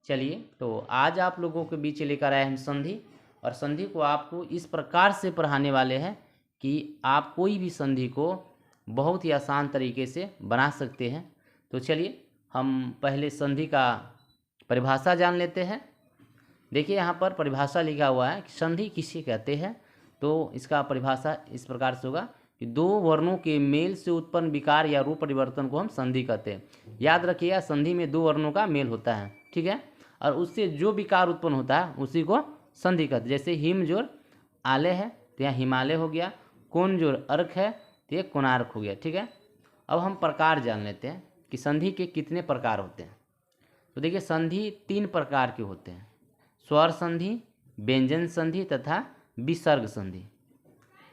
चलिए, तो आज आप लोगों के बीच लेकर आए हम संधि, और संधि को आपको इस प्रकार से पढ़ाने वाले हैं कि आप कोई भी संधि को बहुत ही आसान तरीके से बना सकते हैं। तो चलिए हम पहले संधि का परिभाषा जान लेते हैं। देखिए यहाँ पर परिभाषा लिखा हुआ है कि संधि किसे कहते हैं। तो इसका परिभाषा इस प्रकार से होगा कि दो वर्णों के मेल से उत्पन्न विकार या रूप परिवर्तन को हम संधि कहते हैं। याद रखिएगा, संधि में दो वर्णों का मेल होता है, ठीक है, और उससे जो विकार उत्पन्न होता है उसी को संधि कहते हैं। जैसे हिम जोड़ आले है तो यहाँ हिमालय हो गया, कोण जोड़ अर्क है तो ये कोणार्क हो गया, ठीक है। अब हम प्रकार जान लेते हैं कि संधि के कितने प्रकार होते हैं। तो देखिए, संधि तीन प्रकार के होते हैं: स्वर संधि, व्यंजन संधि तथा विसर्ग संधि,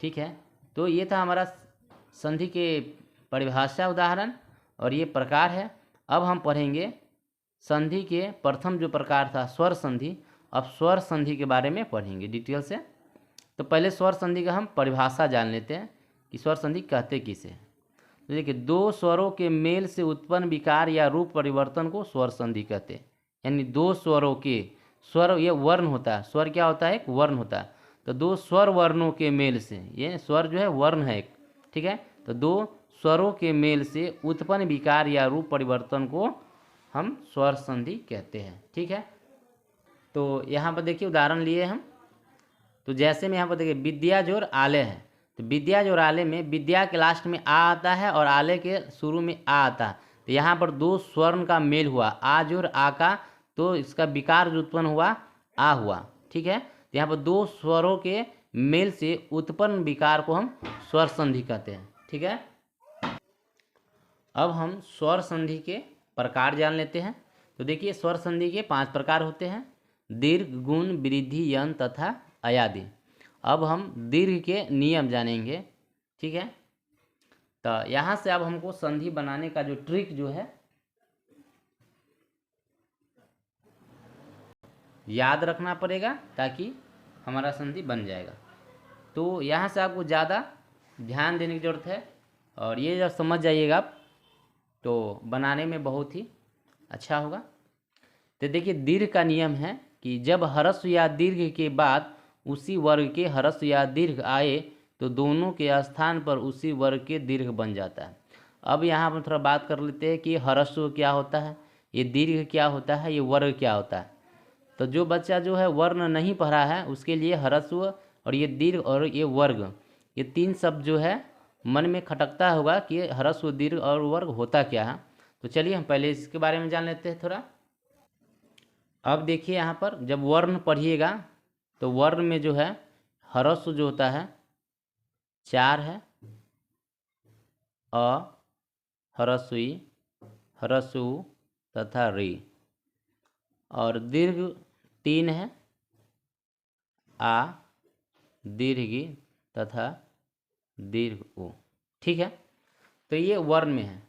ठीक है। तो ये था हमारा संधि के परिभाषा उदाहरण और ये प्रकार है। अब हम पढ़ेंगे संधि के प्रथम जो प्रकार था स्वर संधि। अब स्वर संधि के बारे में पढ़ेंगे डिटेल से। तो पहले स्वर संधि का हम परिभाषा जान लेते हैं कि स्वर संधि कहते किसे। तो देखिए, दो स्वरों के मेल से उत्पन्न विकार या रूप परिवर्तन को स्वर संधि कहते हैं। यानी दो स्वरों के, स्वर ये वर्ण होता है, स्वर क्या होता है, एक वर्ण होता है। तो दो स्वर वर्णों के मेल से, ये स्वर जो है वर्ण है एक, ठीक है। तो दो स्वरों के मेल से उत्पन्न विकार या रूप परिवर्तन को हम स्वर संधि कहते हैं, ठीक है। तो यहाँ पर देखिए उदाहरण लिए हम। तो जैसे में यहाँ पर देखिए विद्या जोड़ आले है, तो विद्या जोड़ आले में विद्या के लास्ट में आ आता है और आले के शुरू में आ आता है। तो यहाँ पर दो स्वर्ण का मेल हुआ, आ जोड़ आ का, तो इसका विकार जो उत्पन्न हुआ आ हुआ, ठीक है। तो यहाँ पर दो स्वरों के मेल से उत्पन्न विकार को हम स्वर संधि कहते हैं, ठीक है। अब हम स्वर संधि के प्रकार जान लेते हैं। तो देखिए, स्वर संधि के 5 प्रकार होते हैं: दीर्घ, गुण, वृद्धि, यंत तथा अयादि। अब हम दीर्घ के नियम जानेंगे, ठीक है। तो यहाँ से अब हमको संधि बनाने का जो ट्रिक जो है याद रखना पड़ेगा ताकि हमारा संधि बन जाएगा। तो यहाँ से आपको ज़्यादा ध्यान देने की ज़रूरत है, और ये जब समझ जाइएगा आप तो बनाने में बहुत ही अच्छा होगा। तो देखिए, दीर्घ का नियम है कि जब ह्रस्व या दीर्घ के बाद उसी वर्ग के ह्रस्व या दीर्घ आए तो दोनों के स्थान पर उसी वर्ग के दीर्घ बन जाता है। अब यहाँ पर थोड़ा बात कर लेते हैं कि ह्रस्व क्या होता है, ये दीर्घ क्या होता है, ये वर्ग क्या होता है। तो जो बच्चा जो है वर्ण नहीं पढ़ा है उसके लिए ह्रस्व और ये दीर्घ और ये वर्ग, ये तीन शब्द जो है मन में खटकता होगा कि ह्रस्व, दीर्घ और वर्ग होता क्या है। तो चलिए हम पहले इसके बारे में जान लेते हैं थोड़ा। अब देखिए, यहाँ पर जब वर्ण पढ़िएगा तो वर्ण में जो है ह्रस्व जो होता है 4 है, अ, ह्रस्वी, ह्रस्व तथा री, और दीर्घ 3 है, आ, दीर्घ तथा दीर्घ उ, ठीक है। तो ये वर्ण में है।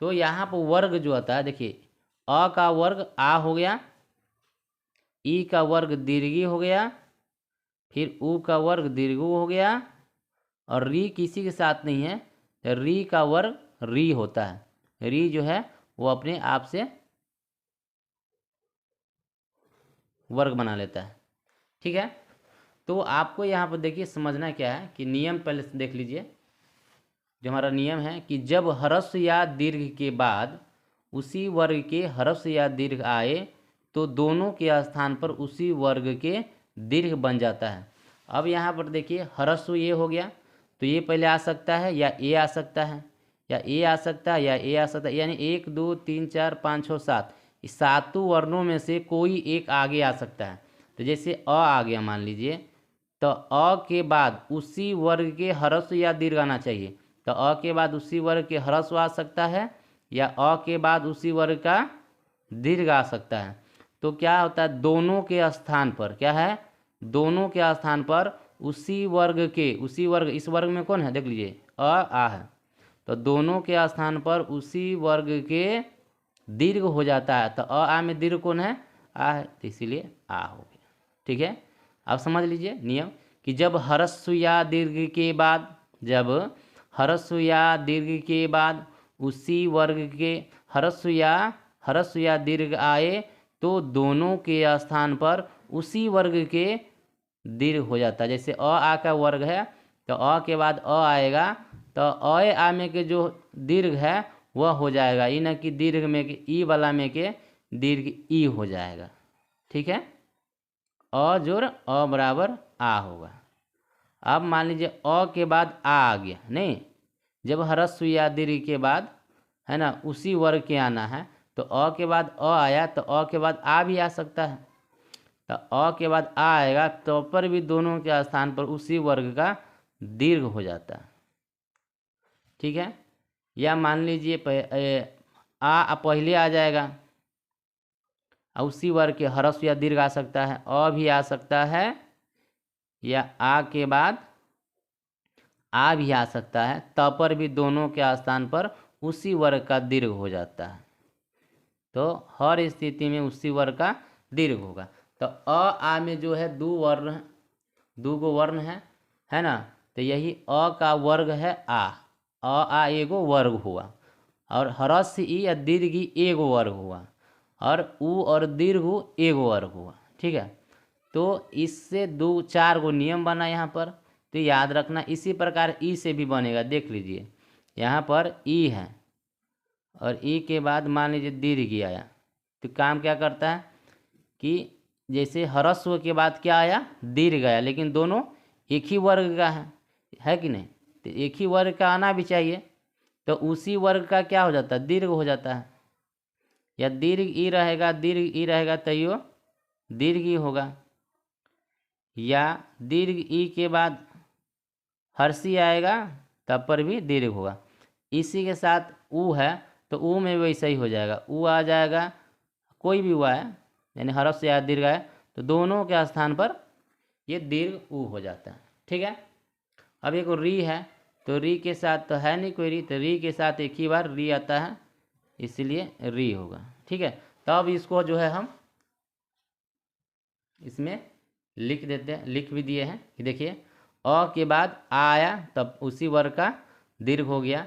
तो यहाँ पर वर्ग जो होता है, देखिए, अ का वर्ग आ हो गया, ई का वर्ग दीर्घी हो गया, फिर उ का वर्ग दीर्घ उ हो गया, और री किसी के साथ नहीं है तो री का वर्ग री होता है। री जो है वो अपने आप से वर्ग बना लेता है, ठीक है। तो आपको यहाँ पर देखिए समझना क्या है कि नियम पहले से देख लीजिए। जो हमारा नियम है कि जब ह्रस्व या दीर्घ के बाद उसी वर्ग के ह्रस्व या दीर्घ आए तो दोनों के स्थान पर उसी वर्ग के दीर्घ बन जाता है। अब यहाँ पर देखिए, ह्रस्व ये हो गया तो ये पहले आ सकता है या ए आ सकता है, या ए आ सकता है या ए आ सकता है, यानी 1 2 3 4 5 6 7, इस सातों वर्णों में से कोई एक आगे आ सकता है। तो जैसे अ आ गया मान लीजिए, तो अ के बाद उसी वर्ग के ह्रस्व या दीर्घ आना चाहिए। तो अ के बाद उसी वर्ग के ह्रस्व आ सकता है, या अ के बाद उसी वर्ग का दीर्घ आ सकता है। तो क्या होता है, दोनों के स्थान पर क्या है, दोनों के स्थान पर उसी वर्ग के, उसी वर्ग, इस वर्ग में कौन है देख लीजिए, आ है, तो दोनों के स्थान पर उसी वर्ग के दीर्घ हो जाता है। तो आ में दीर्घ कौन है, आ है, तो इसीलिए आ हो गया, ठीक है। अब समझ लीजिए नियम कि जब ह्रस्व या दीर्घ के बाद, जब ह्रस्व या दीर्घ के बाद उसी वर्ग के ह्रस्व या दीर्घ आए तो दोनों के स्थान पर उसी वर्ग के दीर्घ हो जाता है। जैसे अ आ का वर्ग है तो अ के बाद अ आएगा, तो अ आ में के जो दीर्घ है वह हो जाएगा ई, न कि दीर्घ में के ई वाला में के दीर्घ ई हो जाएगा। ठीक है, अ जोड़ अ बराबर आ होगा। अब मान लीजिए अ के बाद आ गया, नहीं, जब ह्रस्व या दीर्घ के बाद है ना उसी वर्ग के आना है, तो अ के बाद अ आया तो अ के बाद आ भी आ सकता है, तो अ के बाद आ आएगा तो पर भी दोनों के स्थान पर उसी वर्ग का दीर्घ हो जाता है। ठीक है, या मान लीजिए आ पहले आ जाएगा, उसी वर्ग के ह्रस्व या दीर्घ आ सकता है, अ भी आ सकता है, या आ के बाद आ भी आ सकता है, तब पर भी दोनों के स्थान पर उसी वर्ग का दीर्घ हो जाता है। तो हर स्थिति में उसी वर्ग का दीर्घ होगा। तो अ आ में जो है दो गो वर्ण है ना, तो यही अ का वर्ग है आ, आ एगो वर्ग हुआ, और ह्रस्व ई या दीर्घ ई एगो वर्ग हुआ, और उ और दीर्घ उ एगो वर्ग हुआ। ठीक है, तो इससे 4 गो नियम बना यहाँ पर, तो याद रखना। इसी प्रकार ई से भी बनेगा, देख लीजिए यहाँ पर ई है और ई के बाद मान लीजिए दीर्घ आया, तो काम क्या करता है कि जैसे ह्रस्व के बाद क्या आया दीर्घ आया, लेकिन दोनों एक ही वर्ग का है कि नहीं, तो एक ही वर्ग का आना भी चाहिए, तो उसी वर्ग का क्या हो जाता है दीर्घ हो जाता है। या दीर्घ ई रहेगा तो यो दीर्घ ई होगा, या दीर्घ ई के बाद हर्षी आएगा तब पर भी दीर्घ होगा। इसी के साथ ऊ है तो ऊ में वैसा ही हो जाएगा, ऊ आ जाएगा, कोई भी हुआ है यानी ह्रस्व या दीर्घ है तो दोनों के स्थान पर ये दीर्घ ऊ हो जाता है। ठीक है, अब एक री है, तो री के साथ तो है नहीं कोई री, तो री के साथ एक ही बार री आता है, इसलिए री होगा। ठीक है, तब इसको जो है हम इसमें लिख देते हैं, लिख भी दिए हैं कि देखिए अ के बाद आ आया तब उसी वर्ग का दीर्घ हो गया,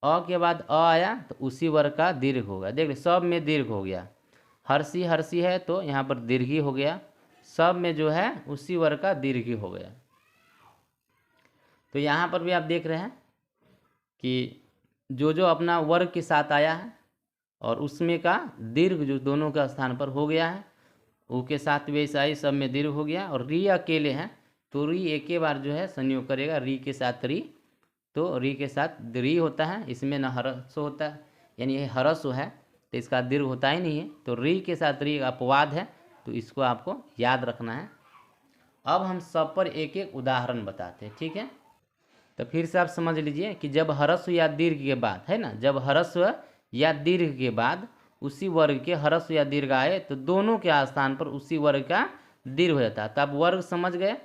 अ के बाद अ आया तो उसी वर्ग का दीर्घ होगा। देख सब में दीर्घ हो गया, हर्षी है तो यहाँ पर दीर्घी हो गया, सब में जो है उसी वर्ग का दीर्घी हो गया। तो यहाँ पर भी आप देख रहे हैं कि जो अपना वर्ग के साथ आया है और उसमें का दीर्घ जो दोनों का स्थान पर हो गया है, ऊ के साथ भी ऐसा ही सब में दीर्घ हो गया। और री अकेले हैं तो री एक ही बार जो है संयोग करेगा, री के साथ री, तो री के साथ री होता है, इसमें न ह्रस्व होता है, यानी ये ह्रस्व है तो इसका दीर्घ होता ही नहीं है, तो री के साथ री अपवाद है, तो इसको आपको याद रखना है। अब हम सब पर एक एक उदाहरण बताते हैं। ठीक है, तो फिर से आप समझ लीजिए कि जब ह्रस्व या दीर्घ के बाद है ना, जब ह्रस्व या दीर्घ के बाद उसी वर्ग के ह्रस्व या दीर्घ आए तो दोनों के स्थान पर उसी वर्ग का दीर्घ हो जाता है। तो आप वर्ग समझ गए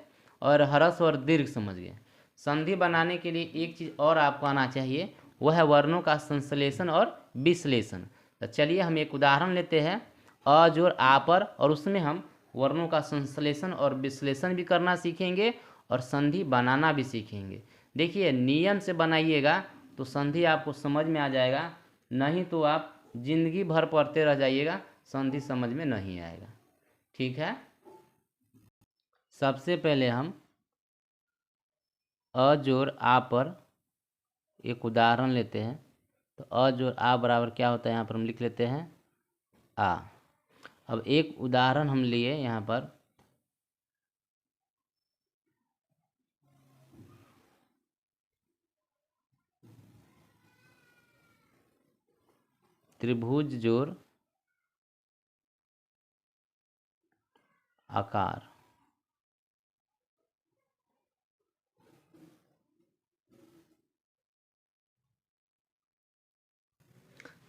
और ह्रस्व और दीर्घ समझ गए। संधि बनाने के लिए एक चीज़ और आपको आना चाहिए, वह है वर्णों का संश्लेषण और विश्लेषण। तो चलिए हम एक उदाहरण लेते हैं अ जोड़ आ पर, और उसमें हम वर्णों का संश्लेषण और विश्लेषण भी करना सीखेंगे और संधि बनाना भी सीखेंगे। देखिए नियम से बनाइएगा तो संधि आपको समझ में आ जाएगा, नहीं तो आप जिंदगी भर पढ़ते रह जाइएगा, संधि समझ में नहीं आएगा। ठीक है, सबसे पहले हम अ जोड़ आ पर एक उदाहरण लेते हैं। तो अ जोड़ आ बराबर क्या होता है यहाँ पर हम लिख लेते हैं आ। अब एक उदाहरण हम लिए यहाँ पर, त्रिभुज जोड़ आकार।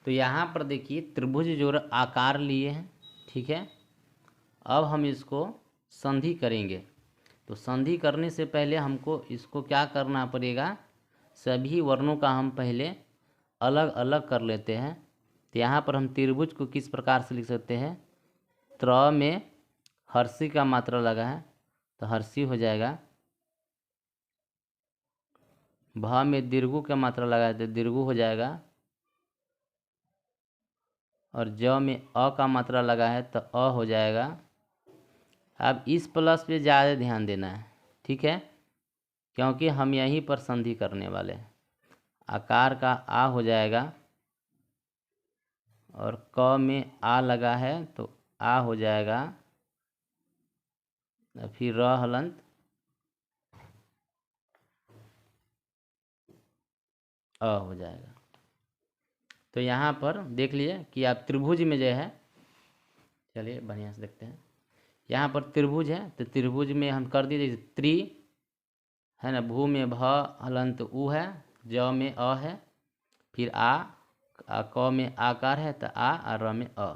तो यहाँ पर देखिए त्रिभुज जोड़ आकार लिए हैं। ठीक है, अब हम इसको संधि करेंगे। तो संधि करने से पहले हमको इसको क्या करना पड़ेगा, सभी वर्णों का हम पहले अलग अलग कर लेते हैं। तो यहाँ पर हम त्रिभुज को किस प्रकार से लिख सकते हैं, त्र में हर्षी का मात्रा लगा है तो हर्षी हो जाएगा, भ में दीर्घु का मात्रा लगा है तो दीर्घु हो जाएगा, और ज में अ का मात्रा लगा है तो अ हो जाएगा। अब इस प्लस पे ज़्यादा ध्यान देना है, ठीक है, क्योंकि हम यहीं पर संधि करने वाले हैं। आकार का आ हो जाएगा और क में आ लगा है तो आ हो जाएगा, फिर र हलंत अ हो जाएगा। तो यहाँ पर देख लिए कि आप त्रिभुज में जो है, चलिए बढ़िया से देखते हैं। यहाँ पर त्रिभुज है तो त्रिभुज में हम कर दिए त्रि है ना, भू में भ हलंत उ है, ज में अ है, फिर क में आकार है तो आ और र में अ।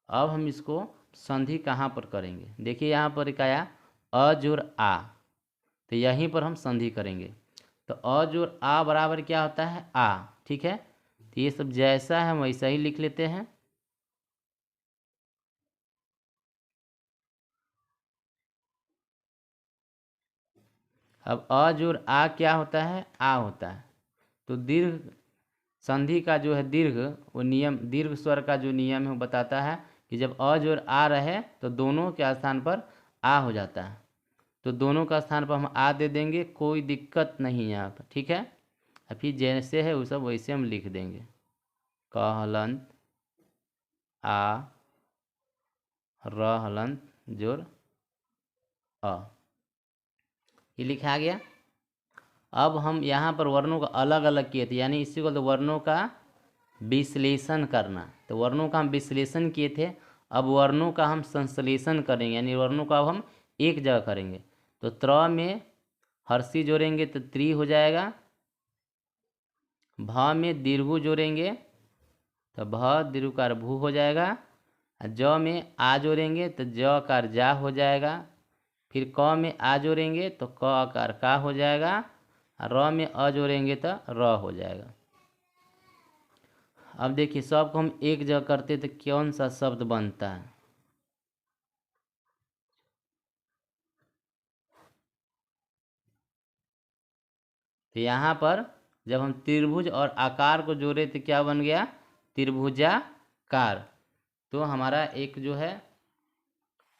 अब हम इसको संधि कहाँ पर करेंगे, देखिए यहाँ पर एक आया अ जोड़ आ, तो यहीं पर हम संधि करेंगे। तो अ जोड़ आ बराबर क्या होता है आ, ठीक है, तो ये सब जैसा है हम वैसा ही लिख लेते हैं। अब अ जोड़ आ क्या होता है आ होता है, तो दीर्घ संधि का जो है दीर्घ, वो नियम दीर्घ स्वर का जो नियम है वो बताता है कि जब अ जोड़ आ रहे तो दोनों के स्थान पर आ हो जाता है, तो दोनों का स्थान पर हम आ दे देंगे, कोई दिक्कत नहीं है यहाँ पर, ठीक है। और फिर जैसे है वो सब वैसे हम लिख देंगे, क हलंत आ र हलंत जोड़ अ, ये लिखा गया। अब हम यहाँ पर वर्णों का अलग अलग किए थे, यानी इसी को तो वर्णों का विश्लेषण करना, तो वर्णों का हम विश्लेषण किए थे, अब वर्णों का हम संश्लेषण करेंगे, यानी वर्णों का अब हम एक जगह करेंगे। तो त्र में हर्षी जोड़ेंगे तो त्रि हो जाएगा, भ में दीर्घु जोड़ेंगे तो भ दीर्घकार भू हो जाएगा, ज में आ जोड़ेंगे तो ज कार जा हो जाएगा, फिर क में आ जोड़ेंगे तो क आकार का हो जाएगा, र में अ जोड़ेंगे तो र हो जाएगा। अब देखिए सबको हम एक जगह करते तो कौन सा शब्द बनता है, तो यहाँ पर जब हम त्रिभुज और आकार को जोड़े तो क्या बन गया त्रिभुजाकार। तो हमारा एक जो है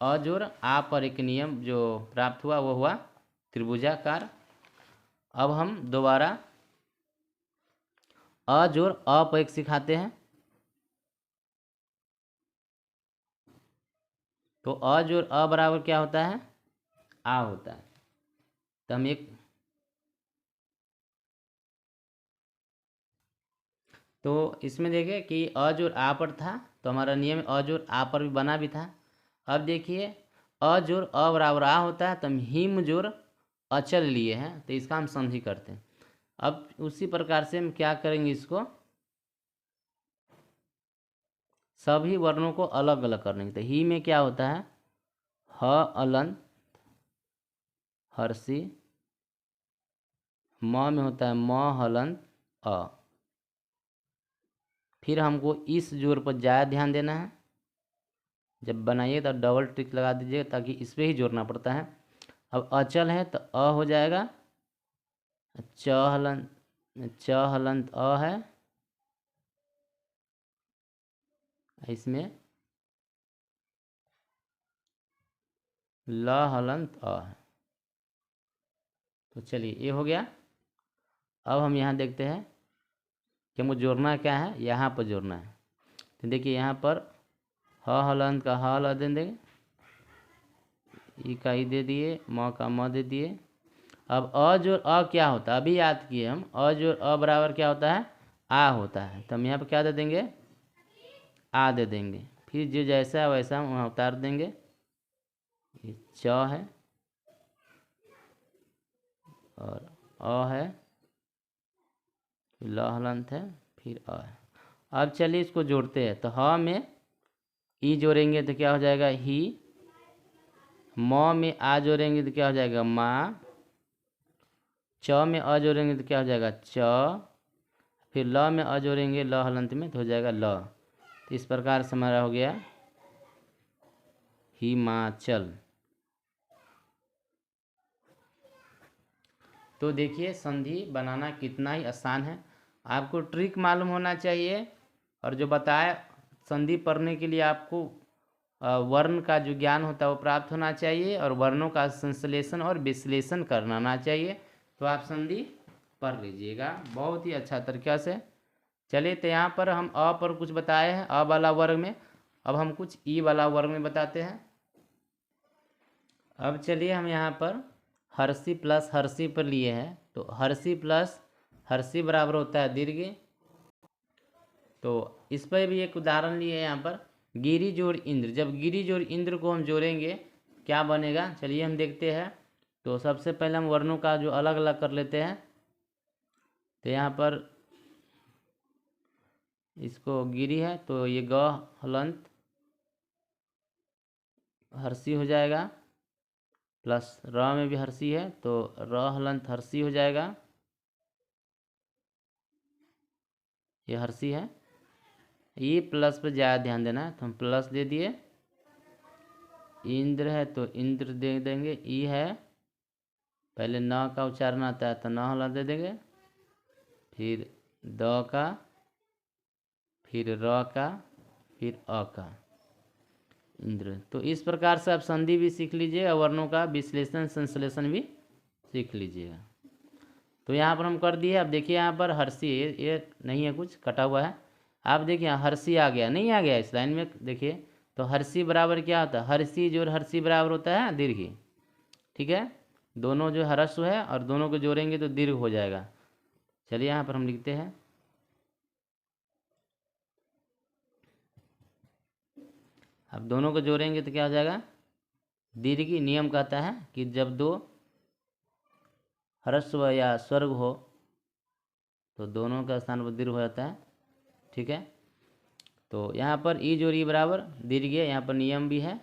अ जोड़ आ पर एक नियम जो प्राप्त हुआ वो हुआ त्रिभुजाकार। अब हम दोबारा अ जोड़ अ पर एक सिखाते हैं, तो अ जोड़ अ बराबर क्या होता है आ होता है। तो हम एक, तो इसमें देखें कि अ जोड़ आ पर था तो हमारा नियम अ जोड़ आ पर भी बना भी था। अब देखिए अ जोड़ अ बराबर आ होता है तो हम हिम जोड़ अचल लिए हैं तो इसका हम संधि करते हैं। अब उसी प्रकार से हम क्या करेंगे, इसको सभी वर्णों को अलग अलग करने, तो ही में क्या होता है ह अलंत हर्षी, म में होता है म हलंत अ। फिर हमको इस जोड़ पर ज़्यादा ध्यान देना है, जब बनाइए तो डबल टिक लगा दीजिएगा ताकि इस पर ही जोड़ना पड़ता है। अब अचल है तो अ हो जाएगा, च हलंत अ है, इसमें ल हलंत अ है। तो चलिए ये हो गया। अब हम यहाँ देखते हैं कि हमको जोड़ना क्या है, यहाँ पर जोड़ना है। तो देखिए यहाँ पर ह हलंत का ह ल दे देंगे, ई का ई दे दिए, म का म दे दिए। अब अ जोड़ अ क्या होता है, अभी याद किए हम, अ जोड़ अ बराबर क्या होता है आ होता है, तो हम यहाँ पर क्या दे देंगे आ दे देंगे, फिर जो जैसा है वैसा हम वहाँ उतार देंगे। ये च है और अ है, ल हलंत है, फिर अ है। अब चलिए इसको जोड़ते हैं, तो ह में ई जोड़ेंगे तो क्या हो जाएगा ही, म में आ जोड़ेंगे तो क्या हो जाएगा माँ, च में अ जोड़ेंगे तो क्या हो जाएगा च, फिर ल में अ जोड़ेंगे ल हलंत में तो हो जाएगा ल। तो इस प्रकार से हमारा हो गया हिमाचल। तो देखिए संधि बनाना कितना ही आसान है, आपको ट्रिक मालूम होना चाहिए और जो बताया संधि पढ़ने के लिए आपको वर्ण का जो ज्ञान होता है वो प्राप्त होना चाहिए और वर्णों का संश्लेषण और विश्लेषण करना आना चाहिए। तो आप संधि पढ़ लीजिएगा बहुत ही अच्छा तरीक़ा से। चलिए तो यहाँ पर हम अ पर कुछ बताए हैं अ वाला वर्ग में, अब हम कुछ ई वाला वर्ग में बताते हैं। अब चलिए हम यहाँ पर हर्षी प्लस हर्षी पर लिए हैं। तो हर्षी प्लस हर्षी बराबर होता है दीर्घ। तो इस पर भी एक उदाहरण लिए हैं यहाँ पर, गिरी जोड़ इंद्र। जब गिरी जोड़ इंद्र को हम जोड़ेंगे क्या बनेगा, चलिए हम देखते हैं। तो सबसे पहले हम वर्णों का जो अलग अलग कर लेते हैं। तो यहाँ पर इसको गिरी है तो ये ग हलंत हर्षी हो जाएगा, प्लस र में भी हर्षी है तो र हलंत हर्षी हो जाएगा, ये हर्षी है। ये प्लस पर ज़्यादा ध्यान देना है तो हम प्लस दे दिए। इंद्र है तो इंद्र दे देंगे, ई है पहले न का उच्चारण आता है तो न हलंत दे देंगे, फिर द का, फिर र का, फिर अ का, इंद्र। तो इस प्रकार से आप संधि भी सीख लीजिएगा, वर्णों का विश्लेषण संश्लेषण भी सीख लीजिएगा। तो यहाँ पर हम कर दिए। अब देखिए यहाँ पर हर्षी ये नहीं है, कुछ कटा हुआ है। आप देखिए यहाँ हर्षी आ गया, नहीं आ गया इस लाइन में, देखिए। तो हर्षी बराबर क्या होता है, हर्षी जोड़ हर्षी बराबर होता है दीर्घ। ठीक है, दोनों जो हर्ष है और दोनों को जोड़ेंगे तो दीर्घ हो जाएगा। चलिए यहाँ पर हम लिखते हैं, अब दोनों को जोड़ेंगे तो क्या हो जाएगा, दीर्घ। नियम कहता है कि जब दो ह्रस्व या स्वर्ग हो तो दोनों का स्थान पर दीर्घ हो जाता है। ठीक है, तो यहाँ पर ई जोड़ ई बराबर दीर्घ है, यहाँ पर नियम भी है।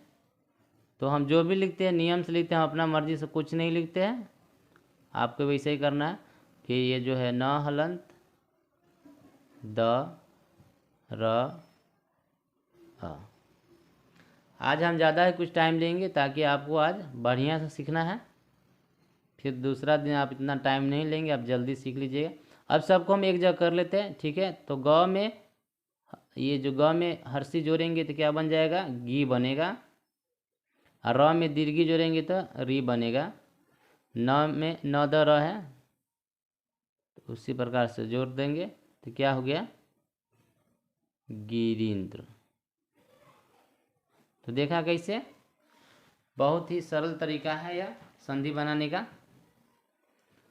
तो हम जो भी लिखते हैं नियम से लिखते हैं, हम अपना मर्जी से कुछ नहीं लिखते हैं, आपको वैसे ही करना है। फिर ये जो है न हलंत द र अ। आज हम ज़्यादा ही कुछ टाइम लेंगे ताकि आपको आज बढ़िया से सीखना है, फिर दूसरा दिन आप इतना टाइम नहीं लेंगे, आप जल्दी सीख लीजिएगा। अब सबको हम एक जगह कर लेते हैं। ठीक है, तो ग में ये जो ग में हर्षी जोड़ेंगे तो क्या बन जाएगा, गी बनेगा। और र में दीर्घी जोड़ेंगे तो री बनेगा। न में न द र है तो उसी प्रकार से जोड़ देंगे तो क्या हो गया, गिरीन्द्र। तो देखा कैसे, बहुत ही सरल तरीका है यह संधि बनाने का।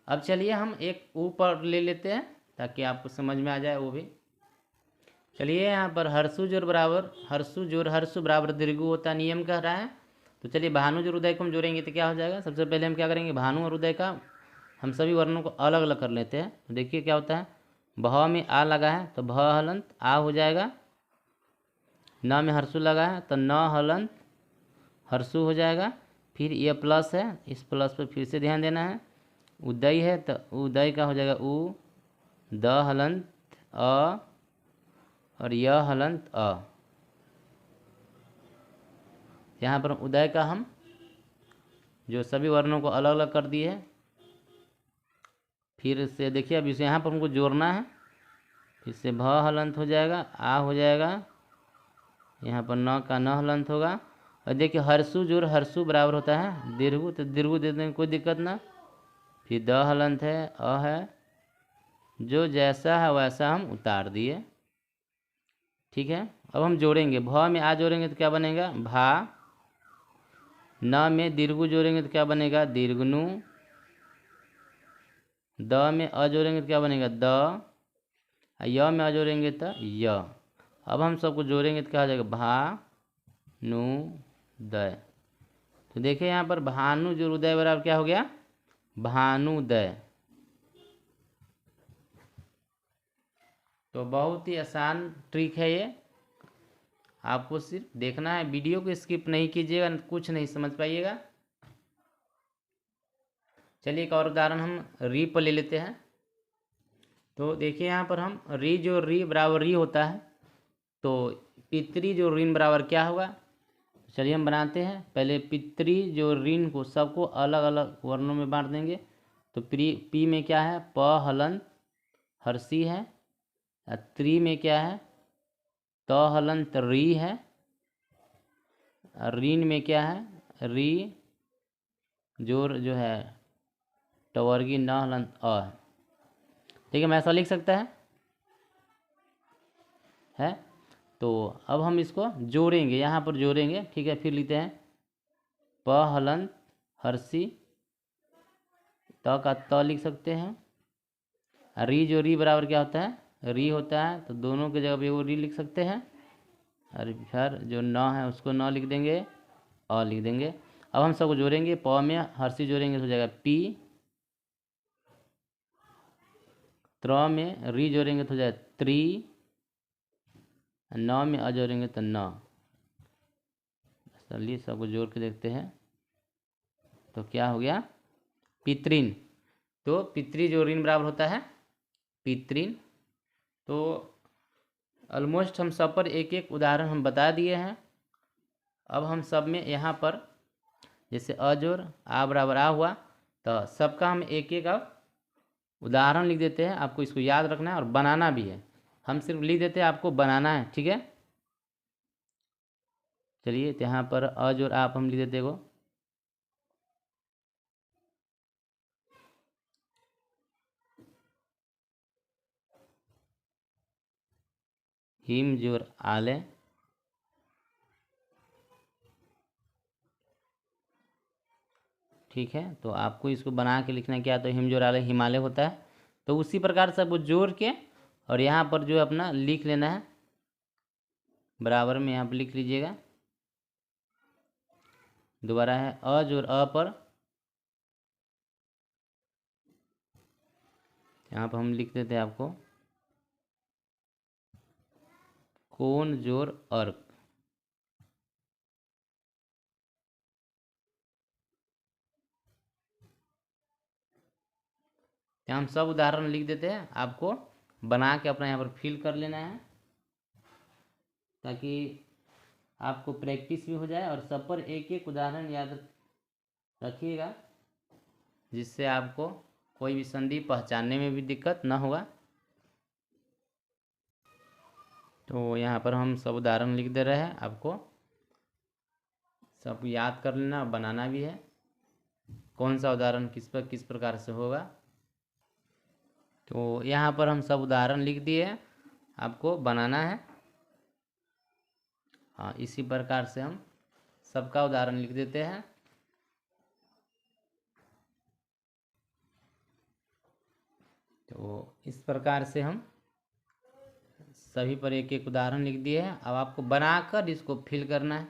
अब चलिए हम एक ऊपर ले लेते हैं ताकि आपको समझ में आ जाए वो भी। चलिए यहाँ पर हर्षु जोड़ बराबर हर्षु जोड़ हर्षु बराबर दीर्घ होता नियम कह रहा है। तो चलिए भानु जोड़ उदय को हम जोड़ेंगे तो क्या हो जाएगा, सबसे पहले हम क्या करेंगे, भानु और उदय का हम सभी वर्णों को अलग अलग कर लेते हैं। तो देखिए क्या होता है, भ में आ लगा है तो भ हलंत आ हो जाएगा। न में हर्षु लगा है तो न हलंत हर्षु हो जाएगा। फिर ये प्लस है, इस प्लस पर फिर से ध्यान देना है। उदय है तो उदय का हो जाएगा उ, द हलंत अ और य हलंत अ। यहाँ पर उदय का हम जो सभी वर्णों को अलग अलग कर दिए हैं। फिर से देखिए अब इसे यहाँ पर हमको जोड़ना है, फिर से भ हलंत हो जाएगा, आ हो जाएगा, यहाँ पर न का न हलंत होगा। और देखिए हर्षु जोड़ हर्षु बराबर होता है दीर्घ, तो दीर्घ दे देंगे कोई दिक्कत ना। फिर द हलंत है अ है, जो जैसा है वैसा हम उतार दिए। ठीक है, अब हम जोड़ेंगे, भ में आ जोड़ेंगे तो क्या बनेगा, भा। न में दीर्घ जोड़ेंगे तो क्या बनेगा, दीर्घनु। द में अ जोड़ेंगे तो क्या बनेगा, द। य में अ जोड़ेंगे तो य। अब हम सबको जोड़ेंगे तो क्या हो जाएगा, भा नु दय। तो देखिए यहाँ पर भानु जो उदय बराबर क्या हो गया, भानुदय। तो बहुत ही आसान ट्रिक है ये, आपको सिर्फ देखना है, वीडियो को स्किप नहीं कीजिएगा, कुछ नहीं समझ पाइएगा। चलिए एक और उदाहरण हम री पर ले लेते हैं। तो देखिए यहाँ पर हम री जो री बराबर री होता है तो पितरी जो ऋण बराबर क्या होगा, चलिए हम बनाते हैं। पहले पितरी जो ऋण को सबको अलग अलग वर्णों में बांट देंगे। तो पी में क्या है, प हलंत हर्षी है। त्री में क्या है, त हलंत री है, रीन में क्या है, री जोर जो है टवर्गी न हलंत अ। ठीक है, मैं ऐसा लिख सकता है। तो अब हम इसको जोड़ेंगे, यहाँ पर जोड़ेंगे। ठीक है, फिर लिखते हैं प हलंत हर्षी, त का त लिख सकते हैं। री जो री बराबर क्या होता है, री होता है, तो दोनों की जगह पे वो री लिख सकते हैं। और फिर जो न है उसको न लिख देंगे, अ लिख देंगे। अब हम सबको जोड़ेंगे, प में हर्षी जोड़ेंगे तो हो जाएगा पी, त्र में री जोड़ेंगे तो हो जाएगा त्री, न में अ जोड़ेंगे तो न। चलिए सबको जोड़ के देखते हैं, तो क्या हो गया, पितृन। तो पितृ जो ऋण बराबर होता है पितृन। तो ऑलमोस्ट हम सब पर एक एक उदाहरण हम बता दिए हैं। अब हम सब में यहाँ पर जैसे अ जोड़ आ बराबर आ हुआ, तो सबका हम एक एक अब उदाहरण लिख देते हैं। आपको इसको याद रखना है और बनाना भी है। हम सिर्फ लिख देते हैं, आपको बनाना है। ठीक है, चलिए तो यहाँ पर अ जोड़ आप हम लिख देते हो, हिम जोड़ आले, ठीक है। तो आपको इसको बना के लिखना क्या, तो हिम जोड़ आले हिमालय होता है। तो उसी प्रकार से वो जोड़ के और यहाँ पर जो अपना लिख लेना है, बराबर में यहाँ पर लिख लीजिएगा। दोबारा है अ जोड़ अ पर, यहाँ पर हम लिख देते हैं आपको कोन जोड़ अर्क। यहाँ हम सब उदाहरण लिख देते हैं, आपको बना के अपना यहाँ पर फिल कर लेना है, ताकि आपको प्रैक्टिस भी हो जाए और सब पर एक एक उदाहरण याद रखिएगा, जिससे आपको कोई भी संधि पहचानने में भी दिक्कत न होगा। तो यहाँ पर हम सब उदाहरण लिख दे रहे हैं, आपको सब याद कर लेना, बनाना भी है कौन सा उदाहरण किस पर किस प्रकार से होगा। तो यहाँ पर हम सब उदाहरण लिख दिए, आपको बनाना है। हाँ, इसी प्रकार से हम सबका उदाहरण लिख देते हैं। तो इस प्रकार से हम सभी पर एक एक उदाहरण लिख दिए हैं। अब आपको बनाकर इसको फिल करना है।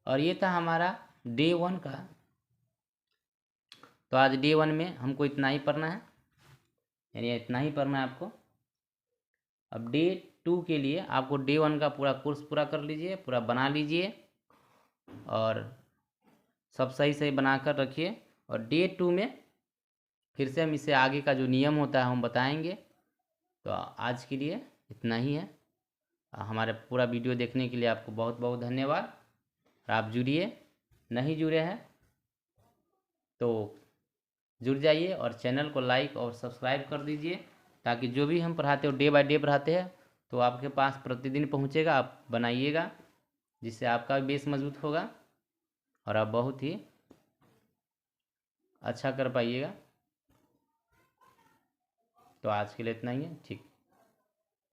और ये था हमारा डे 1 का। तो आज डे 1 में हमको इतना ही पढ़ना है, यानी इतना ही पढ़ना है आपको। अब डे 2 के लिए आपको डे 1 का पूरा कोर्स पूरा कर लीजिए, पूरा बना लीजिए और सब सही सही बनाकर रखिए। और डे 2 में फिर से हम इसे आगे का जो नियम होता है हम बताएंगे। तो आज के लिए इतना ही है। हमारे पूरा वीडियो देखने के लिए आपको बहुत बहुत धन्यवाद। आप जुड़िए, नहीं जुड़े हैं तो जुड़ जाइए और चैनल को लाइक और सब्सक्राइब कर दीजिए, ताकि जो भी हम पढ़ाते हो डे बाय डे पढ़ाते हैं तो आपके पास प्रतिदिन पहुंचेगा। आप बनाइएगा, जिससे आपका बेस मजबूत होगा और आप बहुत ही अच्छा कर पाइएगा। तो आज के लिए इतना ही है, ठीक।